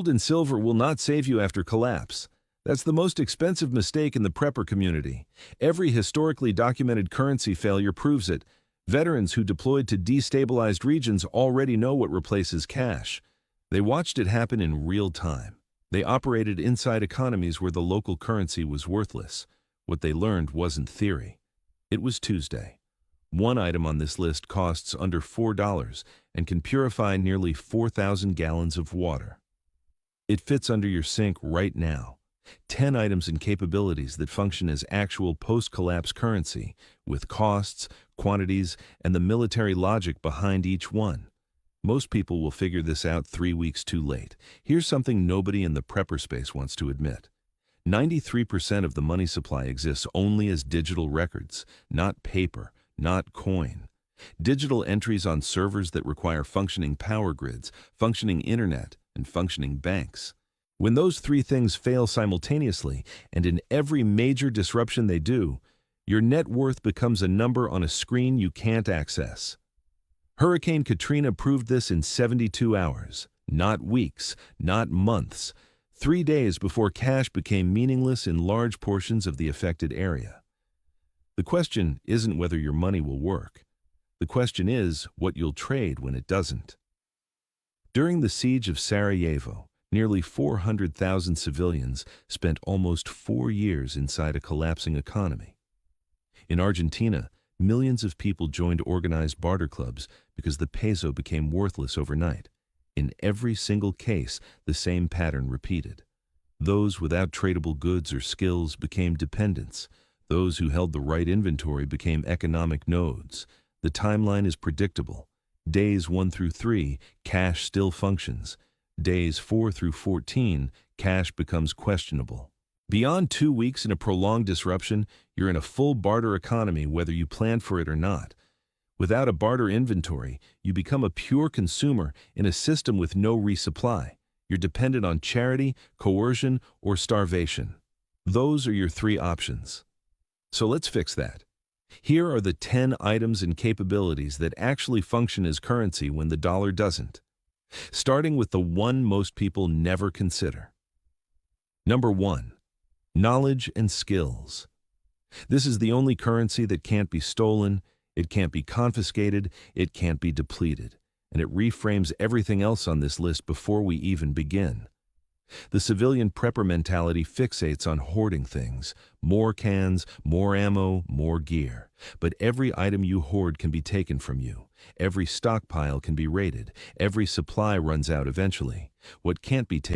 Gold and silver will not save you after collapse. That's the most expensive mistake in the prepper community. Every historically documented currency failure proves it. Veterans who deployed to destabilized regions already know what replaces cash. They watched it happen in real time. They operated inside economies where the local currency was worthless. What they learned wasn't theory. It was Tuesday. One item on this list costs under $4 and can purify nearly 4,000 gallons of water. It fits under your sink right now. 10 items and capabilities that function as actual post-collapse currency, with costs, quantities, and the military logic behind each one. Most people will figure this out 3 weeks too late. Here's something nobody in the prepper space wants to admit. 93% of the money supply exists only as digital records, not paper, not coin. Digital entries on servers that require functioning power grids, functioning internet, and functioning banks. When those three things fail simultaneously, and in every major disruption they do, your net worth becomes a number on a screen you can't access. Hurricane Katrina proved this in 72 hours, not weeks, not months, 3 days before cash became meaningless in large portions of the affected area. The question isn't whether your money will work. The question is what you'll trade when it doesn't. During the siege of Sarajevo, nearly 400,000 civilians spent almost 4 years inside a collapsing economy. In Argentina, millions of people joined organized barter clubs because the peso became worthless overnight. In every single case, the same pattern repeated. Those without tradable goods or skills became dependents. Those who held the right inventory became economic nodes. The timeline is predictable. Days 1 through 3, cash still functions. Days 4 through 14, cash becomes questionable. Beyond 2 weeks in a prolonged disruption, you're in a full barter economy whether you planned for it or not. Without a barter inventory, you become a pure consumer in a system with no resupply. You're dependent on charity, coercion, or starvation. Those are your 3 options. So let's fix that. Here are the 10 items and capabilities that actually function as currency when the dollar doesn't. Starting with the one most people never consider. Number 1. Knowledge and skills. This is the only currency that can't be stolen, it can't be confiscated, it can't be depleted, and it reframes everything else on this list before we even begin. The civilian prepper mentality fixates on hoarding things, more cans, more ammo, more gear. But every item you hoard can be taken from you. Every stockpile can be raided. Every supply runs out eventually. What can't be taken